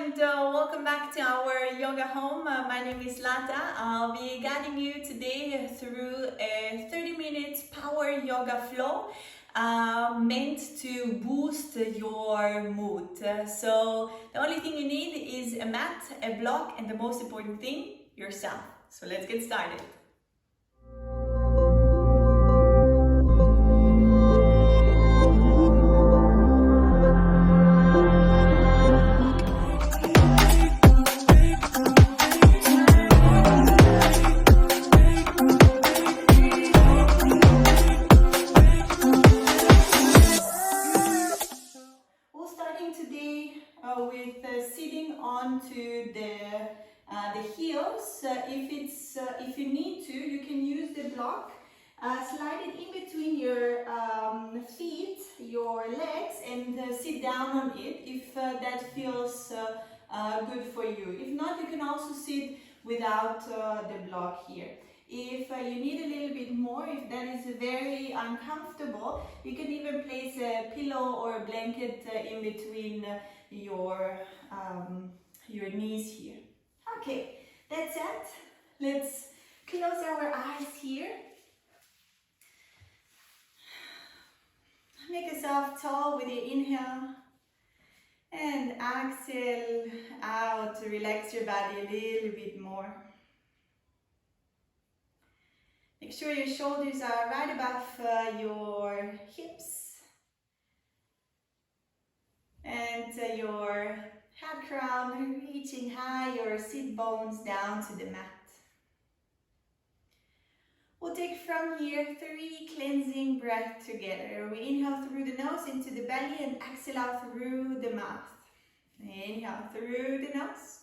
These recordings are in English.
and welcome back to our yoga home. My name is Lata. I'll be guiding you today through a 30 minutes power yoga flow meant to boost your mood. So the only thing you need is a mat, a block, and the most important thing, yourself. So let's get started. Sitting onto the heels. If you need to, you can use the block. Slide it in between your feet, your legs, and sit down on it if that feels good for you. If not, you can also sit without the block here. If you need a little bit more, if that is very uncomfortable, you can even place a pillow or a blanket in between your knees here. Okay, that's it. Let's close our eyes here. Make yourself tall with your inhale and exhale out to relax your body a little bit more. Make sure your shoulders are right above your hips and your head crown reaching high, your sit bones down to the mat. We'll take from here 3 cleansing breaths together. We inhale through the nose into the belly and exhale out through the mouth. Inhale through the nose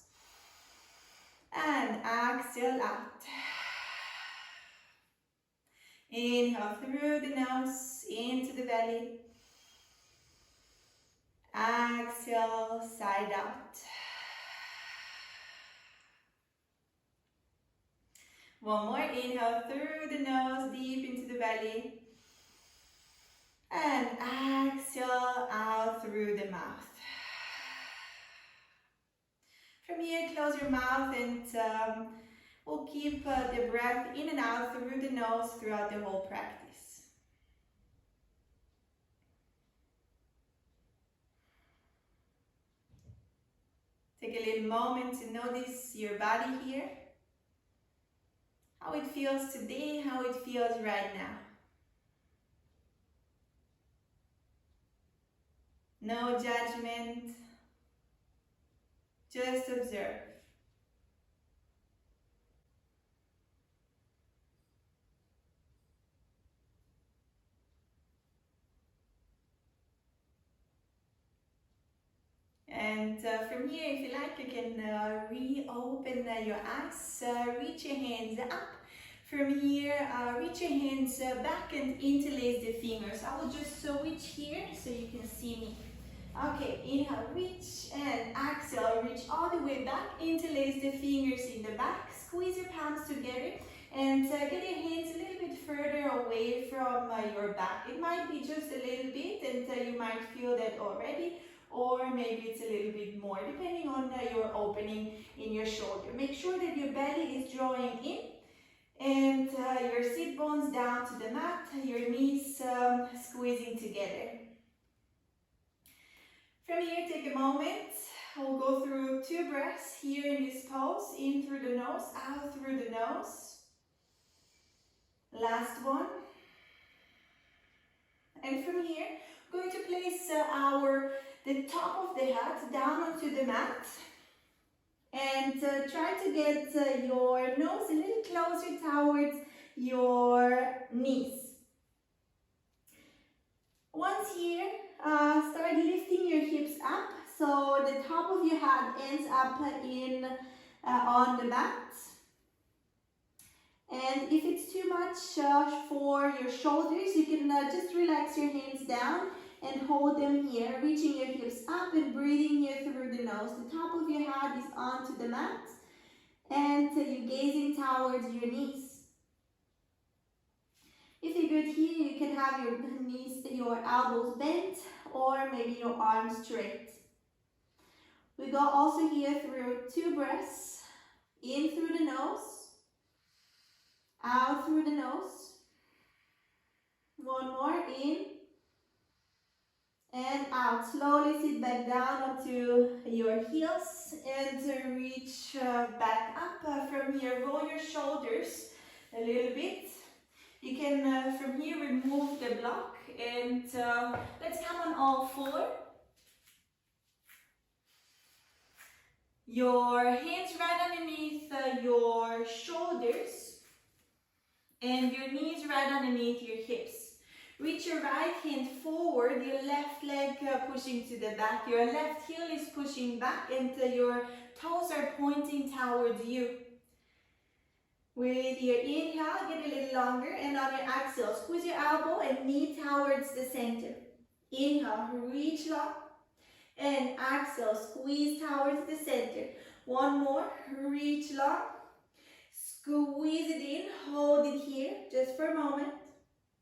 and exhale out. Inhale through the nose into the belly. Exhale, side out. One more, inhale through the nose, deep into the belly. And exhale out through the mouth. From here, close your mouth and we'll keep the breath in and out through the nose throughout the whole practice. Take a little moment to notice your body here. How it feels today, how it feels right now. No judgment, just observe. And from here, if you like, you can reopen your eyes, reach your hands up. From here, reach your hands back and interlace the fingers. I will just switch here so you can see me. Okay, inhale, reach, and exhale, reach all the way back, interlace the fingers in the back, squeeze your palms together, and get your hands a little bit further away from your back. It might be just a little bit, and you might feel that already, or maybe it's a little bit more, depending on your opening in your shoulder. Make sure that your belly is drawing in, and your sit bones down to the mat, your knees squeezing together. From here, take a moment. We'll go through 2 breaths here in this pose. In through the nose, out through the nose. Last one. And from here, we're going to place the top of the head down onto the mat. And try to get your nose a little closer towards your knees. Once here, start lifting your hips up so the top of your head ends up on the mat. And if it's too much for your shoulders, you can just relax your hands down and hold them here, reaching your hips up and breathing here through the nose. The top of your head is onto the mat and you're gazing towards your knees. If you're good here, you can have your knees, your elbows bent, or maybe your arms straight. We go also here through 2 breaths. In through the nose, out through the nose. One more, in and out. Slowly sit back down onto your heels and reach back up. From here, roll your shoulders a little bit. You can, from here, remove the block and let's come on all 4. Your hands right underneath your shoulders and your knees right underneath your hips. Reach your right hand forward, your left leg pushing to the back, your left heel is pushing back and your toes are pointing towards you. With your inhale, get a little longer, and on your exhale, squeeze your elbow and knee towards the center. Inhale, reach long, and exhale, squeeze towards the center. One more, reach long, squeeze it in, hold it here just for a moment,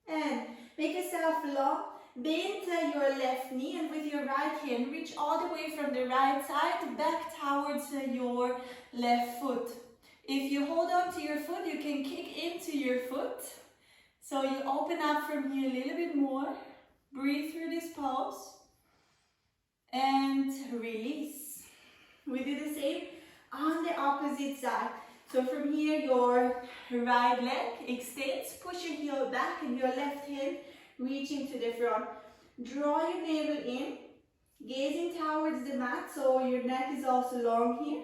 and make yourself long. Bend your left knee, and with your right hand, reach all the way from the right side back towards your left foot. If you hold on to your foot, you can kick into your foot. So you open up from here a little bit more. Breathe through this pose. And release. We do the same on the opposite side. So from here, your right leg extends. Push your heel back and your left hand reaching to the front. Draw your navel in, gazing towards the mat, so your neck is also long here.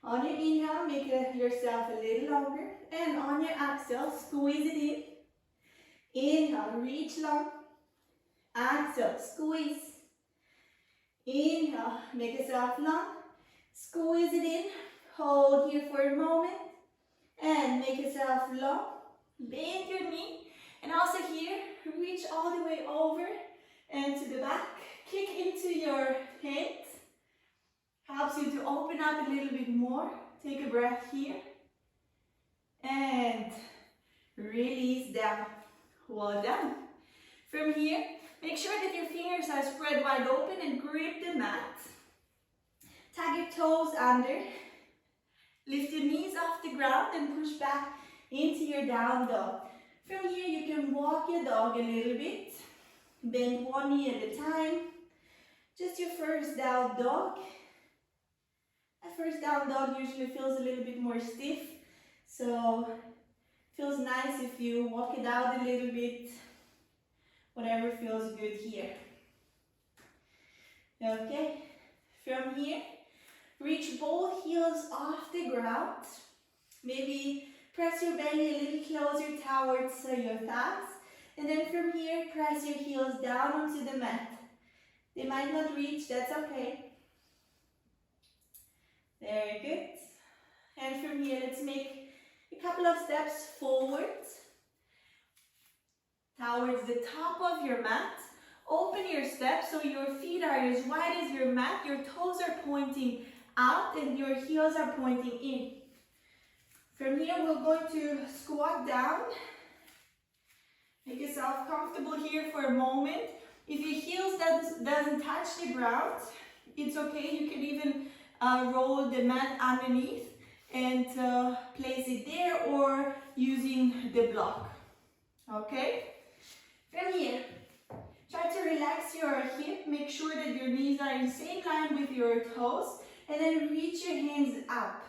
On your inhale, make yourself a little longer. And on your exhale, squeeze it in. Inhale, reach long. Exhale, squeeze. Inhale, make yourself long. Squeeze it in. Hold here for a moment. And make yourself long. Bend your knee. And also here, reach all the way over and to the back. Kick into your hands. Helps you to open up a little bit more. Take a breath here. And release down. Well done. From here, make sure that your fingers are spread wide open and grip the mat. Tag your toes under. Lift your knees off the ground and push back into your down dog. From here, you can walk your dog a little bit. Bend one knee at a time. Just your first down dog. A first down dog usually feels a little bit more stiff. So it feels nice if you walk it out a little bit. Whatever feels good here. Okay. From here, reach both heels off the ground. Maybe press your belly a little closer towards your thighs. And then from here, press your heels down onto the mat. They might not reach, that's okay. Very good. And from here, let's make a couple of steps forward towards the top of your mat. Open your steps so your feet are as wide as your mat. Your toes are pointing out and your heels are pointing in. From here, we're going to squat down. Make yourself comfortable here for a moment. If your heels doesn't touch the ground, it's okay. You can even roll the mat underneath and place it there or using the block. Okay? From here, try to relax your hip. Make sure that your knees are in the same line with your toes. And then reach your hands up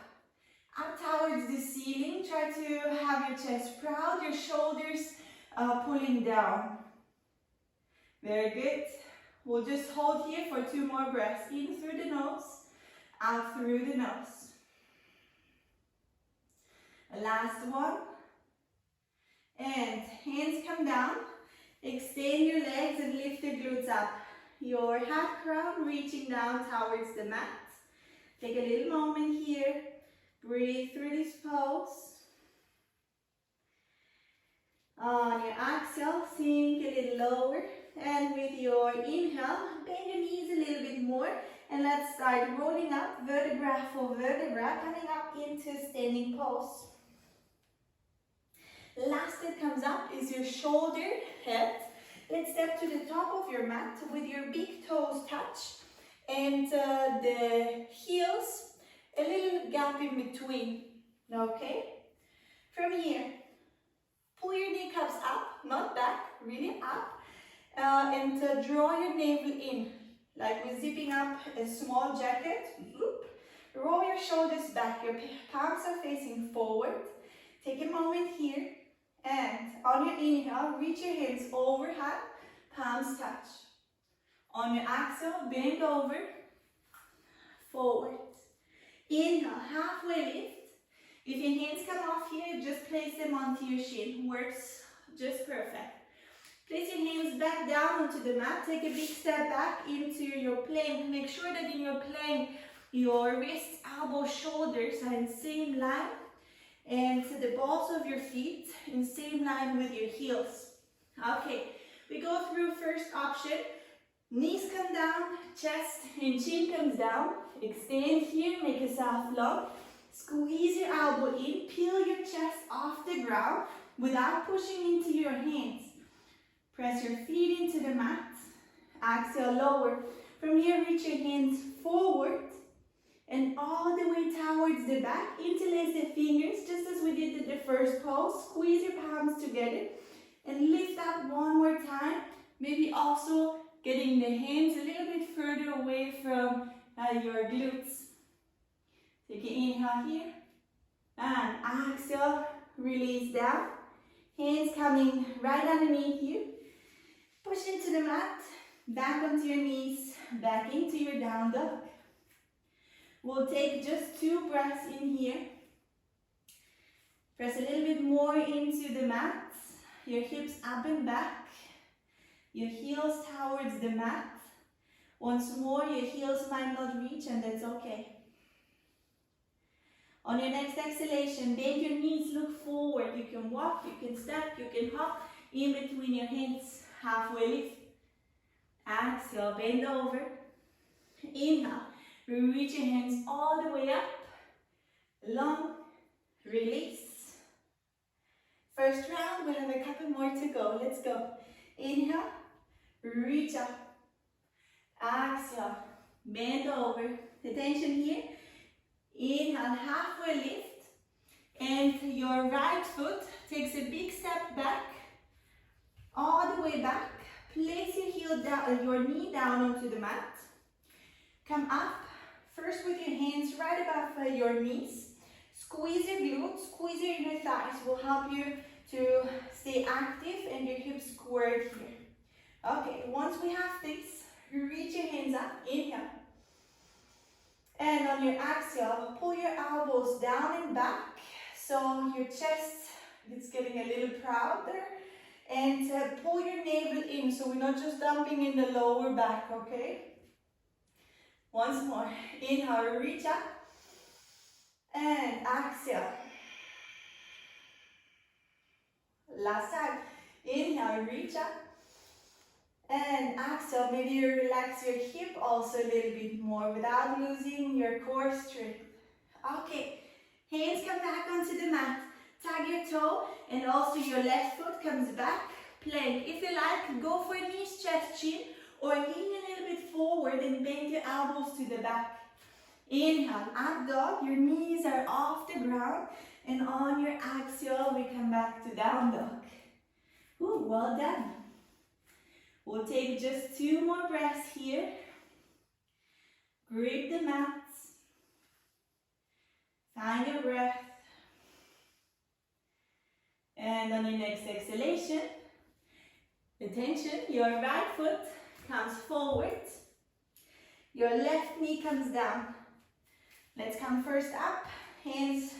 towards the ceiling. Try to have your chest proud, your shoulders pulling down. Very good. We'll just hold here for 2 more breaths. In through the nose, out through the nose. Last one. And hands come down. Extend your legs and lift the glutes up. Your head crown reaching down towards the mat. Take a little moment here. Breathe through this pose. On your exhale, sink a little lower. And with your inhale, bend your knees a little bit more. And let's start rolling up vertebra for vertebra, coming up into standing pose. Last that comes up is your shoulder head. Let's step to the top of your mat with your big toes touch. and the heels, a little gap in between, okay? From here, pull your kneecaps up, not back, really up, and draw your navel in, like we're zipping up a small jacket. Roll your shoulders back, your palms are facing forward. Take a moment here, and on your inhale, reach your hands overhead, palms touch. On your exhale, bend over, forward. Inhale, halfway lift. If your hands come off here, just place them onto your shin. Works just perfect. Place your hands back down onto the mat. Take a big step back into your plank. Make sure that in your plank, your wrists, elbows, shoulders are in the same line. And the balls of your feet in the same line with your heels. Okay, we go through first option. Knees come down, chest and chin comes down. Extend here, make yourself long. Squeeze your elbow in, peel your chest off the ground without pushing into your hands. Press your feet into the mat. Exhale, lower. From here, reach your hands forward and all the way towards the back. Interlace the fingers, just as we did in the first pose. Squeeze your palms together and lift up one more time. Maybe also getting the hands a little bit further away from your glutes. Take an inhale here. And exhale, release down. Hands coming right underneath you. Push into the mat, back onto your knees, back into your down dog. We'll take just 2 breaths in here. Press a little bit more into the mat. Your hips up and back. Your heels towards the mat. Once more, your heels might not reach, and that's okay. On your next exhalation, bend your knees, look forward. You can walk, you can step, you can hop in between your hands. Halfway lift. Exhale, bend over. Inhale, reach your hands all the way up. Long, release. First round, we'll have a couple more to go. Let's go. Inhale, reach up. Exhale, bend over. Attention here. Inhale, halfway lift. And your right foot takes a big step back. All the way back. Place your heel down, your knee down onto the mat. Come up. First with your hands right above your knees. Squeeze your glutes, squeeze your inner thighs. Will help you to stay active and your hips squared here. Okay, once we have this, reach your hands up. Inhale. And on your exhale, pull your elbows down and back. So your chest is getting a little proud there. And pull your navel in, so we're not just dumping in the lower back, okay? Once more. Inhale, reach up. And exhale. Last time. Inhale, reach up. And exhale, maybe you relax your hip also a little bit more without losing your core strength. Okay, hands come back onto the mat. Tag your toe and also your left foot comes back. Plank. If you like, go for knees, chest, chin, or lean a little bit forward and bend your elbows to the back. Inhale, up dog. Your knees are off the ground. And on your exhale, we come back to down dog. Ooh, well done. We'll take just 2 more breaths here. Grip the mats. Find your breath. And on your next exhalation, attention, your right foot comes forward. Your left knee comes down. Let's come first up. Hands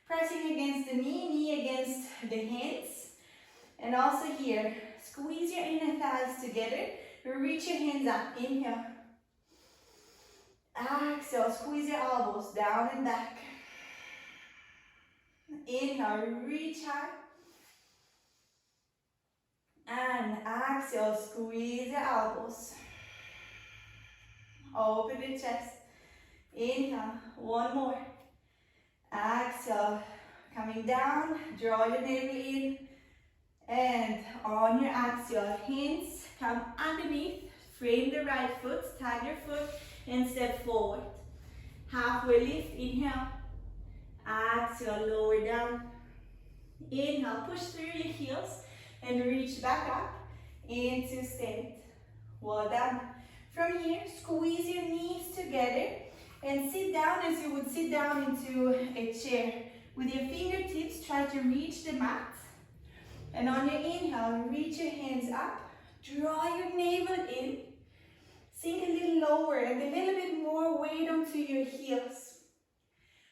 pressing against the knee, knee against the hands. And also here, squeeze your inner thighs together. Reach your hands up. Inhale. Exhale, squeeze your elbows down and back. Inhale, reach high. And exhale, squeeze your elbows. Open the chest. Inhale, 1 more. Exhale, coming down, draw your navel in. And on your exhale, hands come underneath, frame the right foot, tag your foot, and step forward. Halfway lift, inhale. Exhale, lower down. Inhale, push through your heels and reach back up into stand. Well done. From here, squeeze your knees together and sit down as you would sit down into a chair. With your fingertips, try to reach the mat. And on your inhale, reach your hands up. Draw your navel in. Sink a little lower and a little bit more weight onto your heels.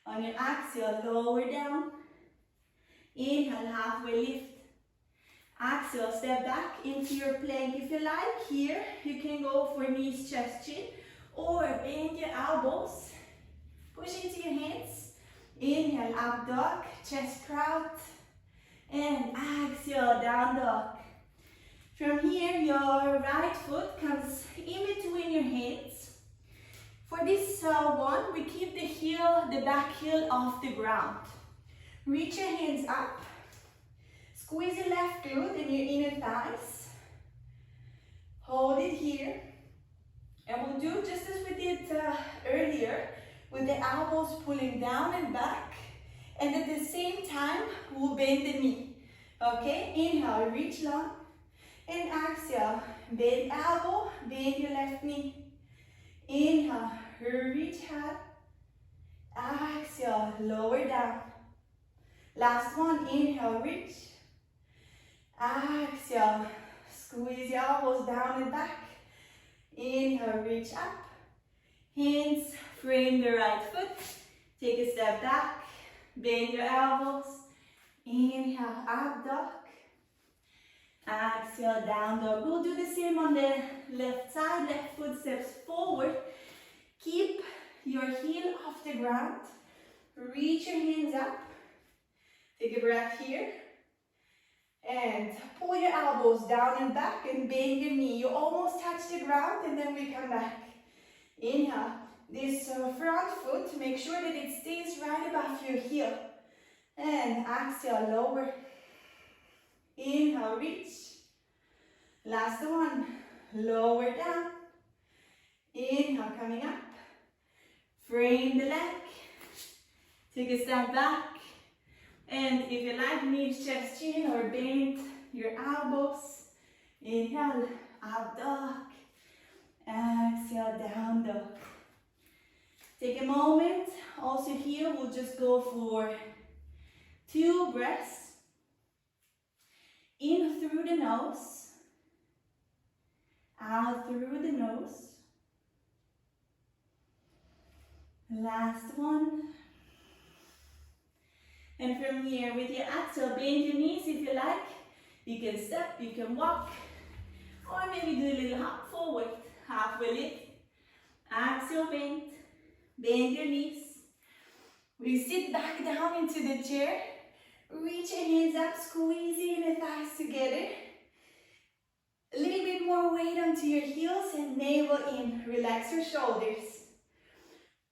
On your exhale, lower down. Inhale, halfway lift. Exhale, step back into your plank. If you like here, you can go for knees, chest, chin, or bend your elbows. Push into your hands. Inhale, up dog, chest proud. And exhale, down dog. From here, your right foot comes in between your hands. For this one, we keep the back heel off the ground. Reach your hands up. Squeeze your left glute and your inner thighs. Hold it here. And we'll do just as we did earlier, with the elbows pulling down and back. And at the same time, we'll bend the knee. Okay, inhale, reach long. And exhale, bend elbow, bend your left knee. Inhale, reach high. Exhale, lower down. Last one, inhale, reach. Exhale, squeeze your elbows down and back. Inhale, reach up. Hands frame the right foot. Take a step back. Bend your elbows. Inhale, up dog. Exhale, down dog. We'll do the same on the left side. Left foot steps forward. Keep your heel off the ground. Reach your hands up. Take a breath here. And pull your elbows down and back and bend your knee. You almost touch the ground and then we come back. Inhale. This front foot, make sure that it stays right above your heel. And exhale, lower. Inhale, reach. Last one. Lower down. Inhale, coming up. Frame the leg. Take a step back. And if you like, knees, chest, chin, or bend your elbows. Inhale, up dog. Exhale, down dog. Take a moment. Also here, we'll just go for 2 breaths. In through the nose. Out through the nose. Last one. And from here, with your exhale, bend your knees if you like. You can step, you can walk, or maybe do a little hop forward. Halfway lift. Exhale, bend. Bend your knees. We sit back down into the chair. Reach your hands up, squeeze your inner thighs together. A little bit more weight onto your heels and navel in. Relax your shoulders.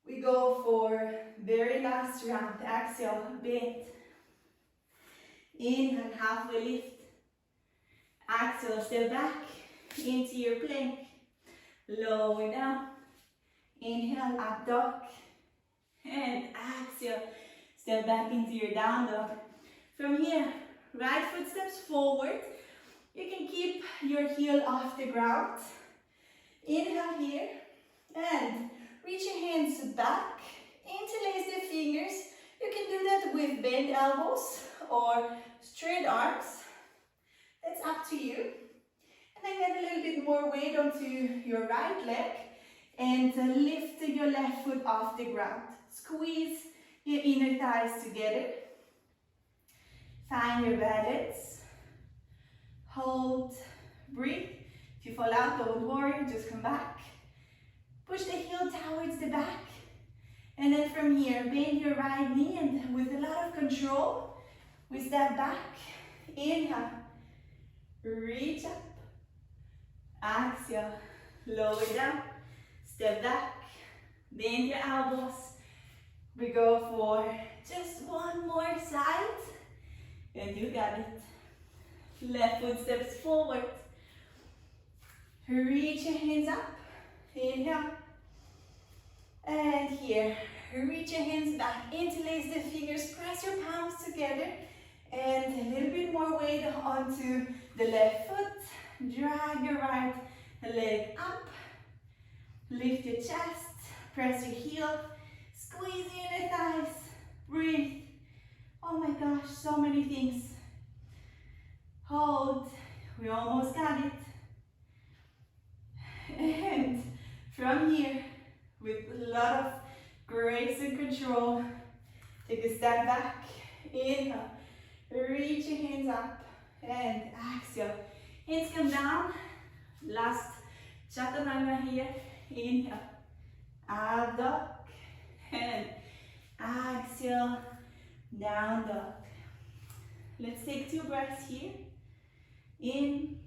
We go for very last round. Exhale, bend. Inhale, halfway lift. Exhale, step back into your plank. Lower down. Inhale, up dog. And exhale, step back into your down dog. From here, right foot steps forward. You can keep your heel off the ground. Inhale here. And reach your hands back. Interlace the fingers. You can do that with bent elbows or straight arms. That's up to you. And then get a little bit more weight onto your right leg and lift your left foot off the ground. Squeeze your inner thighs together. Find your balance. Hold. Breathe. If you fall out, don't worry. Just come back. Push the heel towards the back. And then from here, bend your right knee and with a lot of control, we step back. Inhale. Reach up. Exhale. Lower down. Step back. Bend your elbows. We go for just one more side. And you got it. Left foot steps forward. Reach your hands up. Inhale. And here, reach your hands back, interlace the fingers, press your palms together, and a little bit more weight onto the left foot. Drag your right leg up, lift your chest, press your heel, squeeze in the thighs, breathe. Oh my gosh, so many things. Hold, we almost got it. And from here, with a lot of grace and control, take a step back, inhale, reach your hands up, and exhale. Hands come down, last chaturanga here, inhale, dog, and exhale, down dog. Let's take 2 breaths here, in,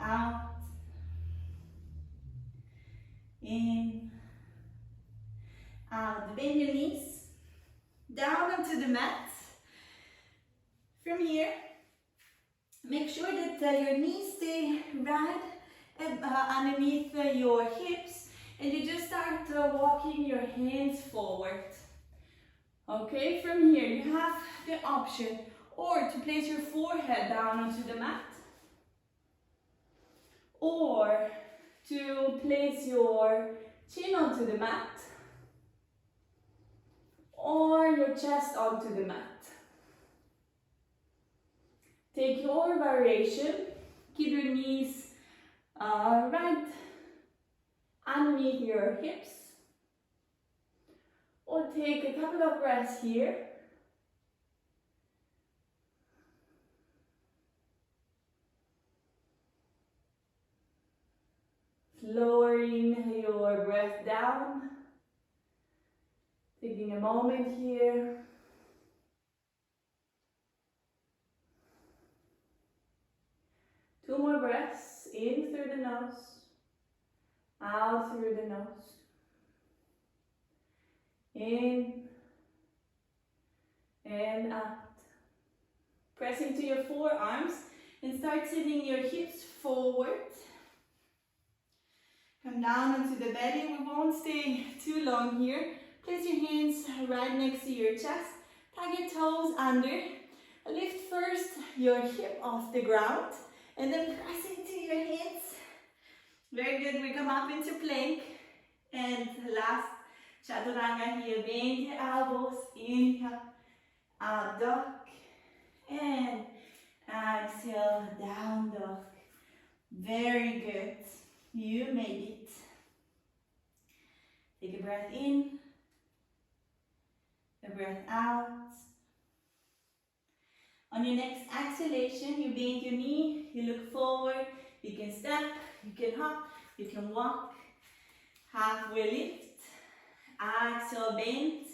out, in, out. Bend your knees down onto the mat. From here, make sure that your knees stay right underneath your hips, and you just start walking your hands forward. Okay, from here you have the option or to place your forehead down onto the mat, or to place your chin onto the mat, or your chest onto the mat. Take your variation, keep your knees right underneath your hips, or take a couple of breaths here. Lowering your breath down, taking a moment here. Two more breaths, in through the nose, out through the nose. In and out. Press into your forearms and start sending your hips forward. Come down onto the belly. We won't stay too long here. Place your hands right next to your chest. Tag your toes under. Lift first your hip off the ground and then press into your hands. Very good. We come up into plank. And last, chaturanga here. Bend your elbows. Inhale. Out dog. And exhale. Down dog. Very good. You made it. Take a breath in. A breath out. On your next exhalation, you bend your knee, you look forward, you can step, you can hop, you can walk. Halfway lift. Exhale, bend.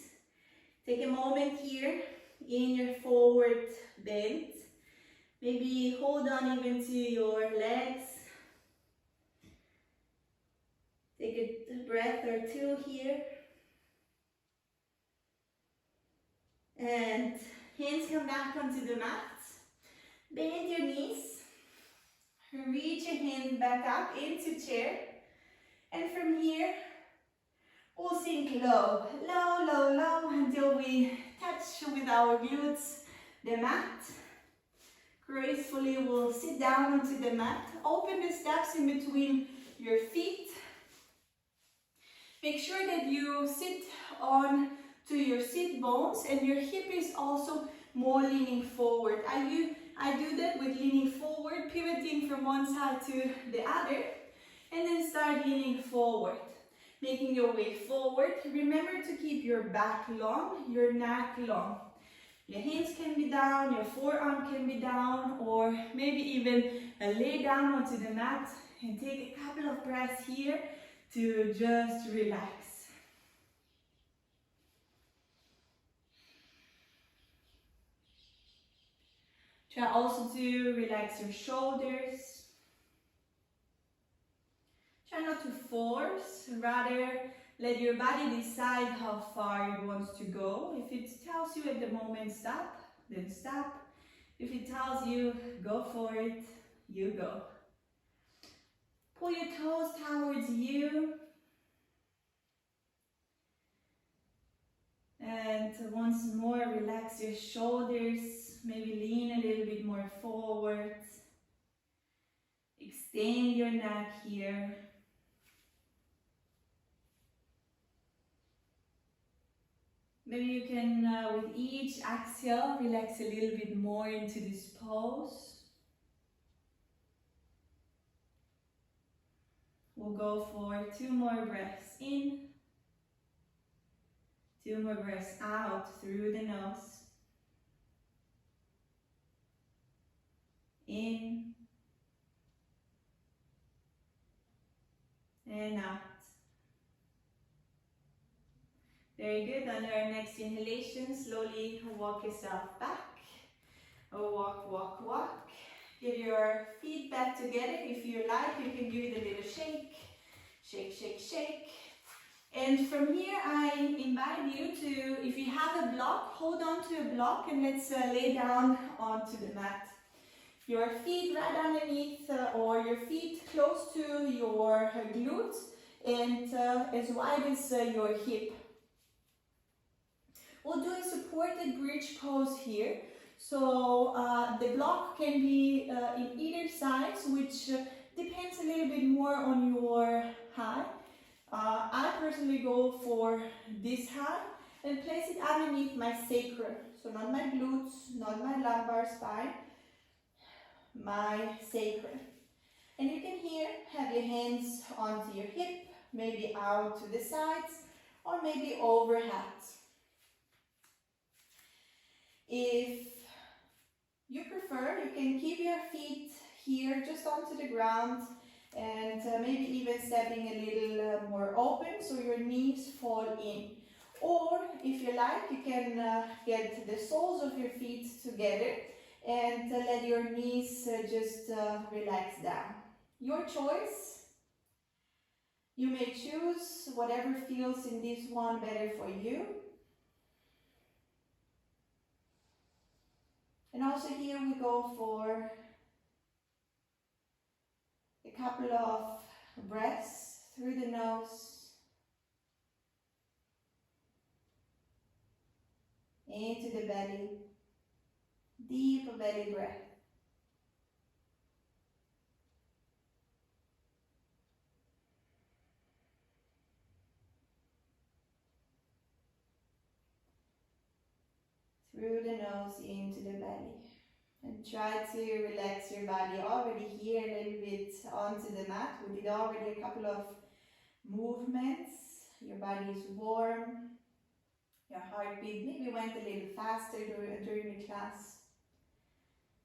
Take a moment here in your forward bend. Maybe hold on even to your legs. Take a breath or two here. And hands come back onto the mat. Bend your knees. Reach your hand back up into chair. And from here, we'll sink low, low, low, low until we touch with our glutes the mat. Gracefully, we'll sit down onto the mat. Open the steps in between your feet. Make sure that you sit on to your sit bones and your hip is also more leaning forward. I do that with leaning forward, pivoting from one side to the other, and then start leaning forward. Making your way forward. Remember to keep your back long, your neck long. Your hands can be down, your forearm can be down, or maybe even lay down onto the mat and take a couple of breaths here to just relax. Try also to relax your shoulders. Try not to force, rather let your body decide how far it wants to go. If it tells you at the moment stop, then stop. If it tells you go for it, you go. Pull your toes towards you. And once more, relax your shoulders, maybe lean a little bit more forward. Extend your neck here. Maybe you can, with each exhale, relax a little bit more into this pose. We'll go for 2 more breaths in, 2 more breaths out through the nose. In and out. Very good. On your next inhalation, slowly walk yourself back. Walk, walk, walk. Get your feet back together. If you like, you can give it a little shake. Shake, shake, shake. And from here, I invite you to, if you have a block, hold on to a block and let's lay down onto the mat. Your feet right underneath or your feet close to your glute and as wide as your hip. We'll do a supported bridge pose here. So the block can be in either side, which depends a little bit more on your height. I personally go for this height and place it underneath my sacrum. So not my glutes, not my lumbar spine, my sacrum. And you can here have your hands onto your hip, maybe out to the sides, or maybe overhead. If you prefer, you can keep your feet here just onto the ground and maybe even stepping a little more open so your knees fall in. Or if you like, you can get the soles of your feet together and let your knees just relax down. Your choice. You may choose whatever feels in this one better for you. And also here we go for a couple of breaths through the nose, into the belly, deep belly breath. Through the nose into the belly. And try to relax your body already here a little bit onto the mat. We did already a couple of movements. Your body is warm. Your heartbeat maybe went a little faster during the class.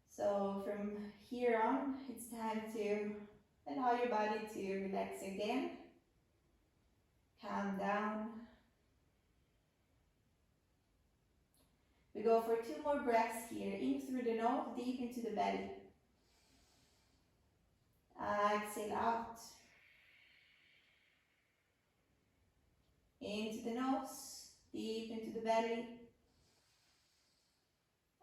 So from here on, it's time to allow your body to relax again. Calm down. We go for 2 more breaths here, in through the nose, deep into the belly. Exhale out. Into the nose, deep into the belly.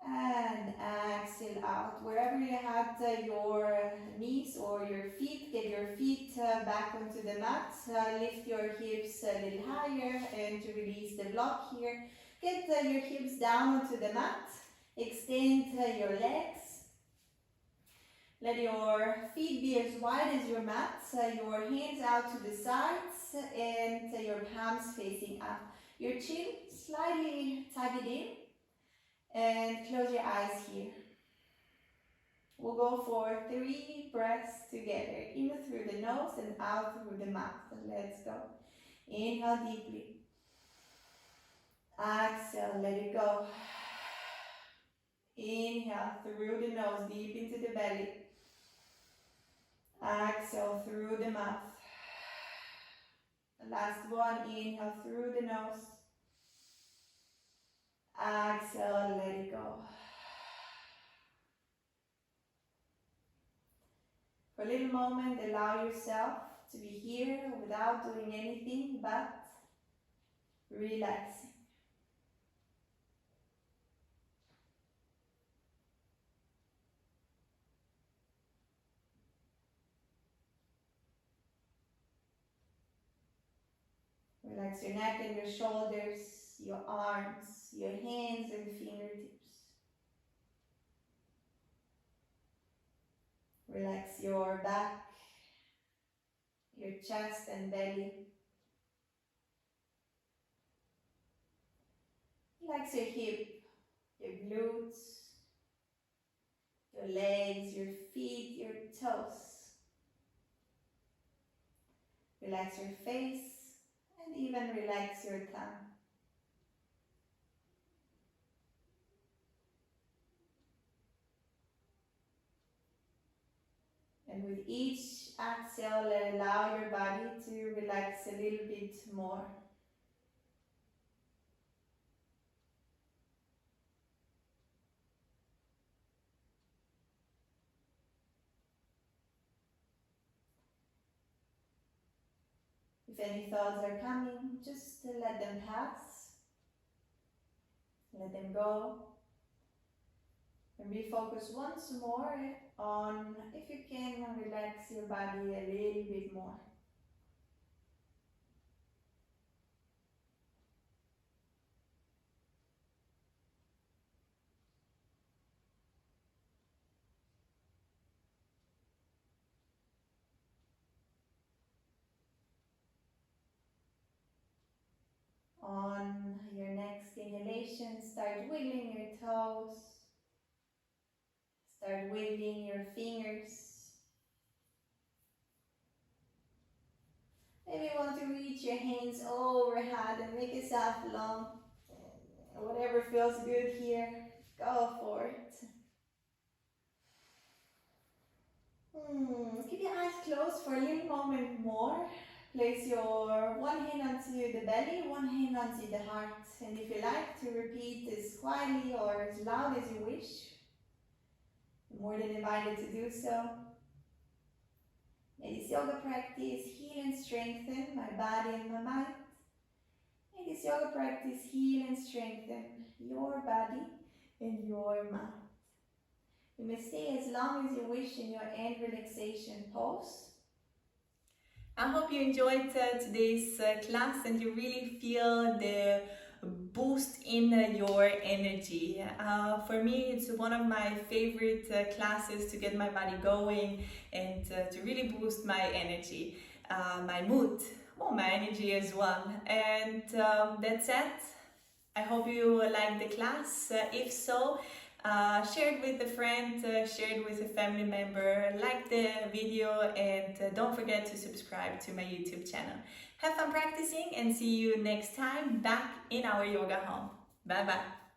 And exhale out. Wherever you had your knees or your feet, get your feet back onto the mat. Lift your hips a little higher and to release the block here. Get your hips down onto the mat. Extend your legs. Let your feet be as wide as your mat. Your hands out to the sides and your palms facing up. Your chin slightly tuck it in. And close your eyes here. We'll go for 3 breaths together. In through the nose and out through the mouth. Let's go. Inhale deeply. Exhale, let it go. Inhale through the nose, deep into the belly. Exhale through the mouth. Last one, inhale through the nose. Exhale, let it go. For a little moment, allow yourself to be here without doing anything but relaxing. Relax your neck and your shoulders, your arms, your hands and fingertips. Relax your back, your chest and belly. Relax your hip, your glutes, your legs, your feet, your toes. Relax your face and even relax your tongue. And with each exhale, allow your body to relax a little bit more. If any thoughts are coming, just let them pass. Let them go. And refocus once more on, if you can, relax your body a little bit more. On your next inhalation, start wiggling your toes. Start wiggling your fingers. Maybe you want to reach your hands overhead and make yourself long. Whatever feels good here, go for it. Keep your eyes closed for a little moment more. Place your one hand onto the belly, one hand onto the heart. And if you like to repeat as quietly or as loud as you wish, you're more than invited to do so. May this yoga practice heal and strengthen my body and my mind. May this yoga practice heal and strengthen your body and your mind. You may stay as long as you wish in your end relaxation pose. I hope you enjoyed today's class and you really feel the boost in your energy. For me, it's one of my favorite classes to get my body going and to really boost my energy, my mood, my energy as well. And that's it. I hope you liked the class. If so, share it with a friend, share it with a family member, like the video, and don't forget to subscribe to my YouTube channel. Have fun practicing and see you next time back in our yoga home. Bye bye.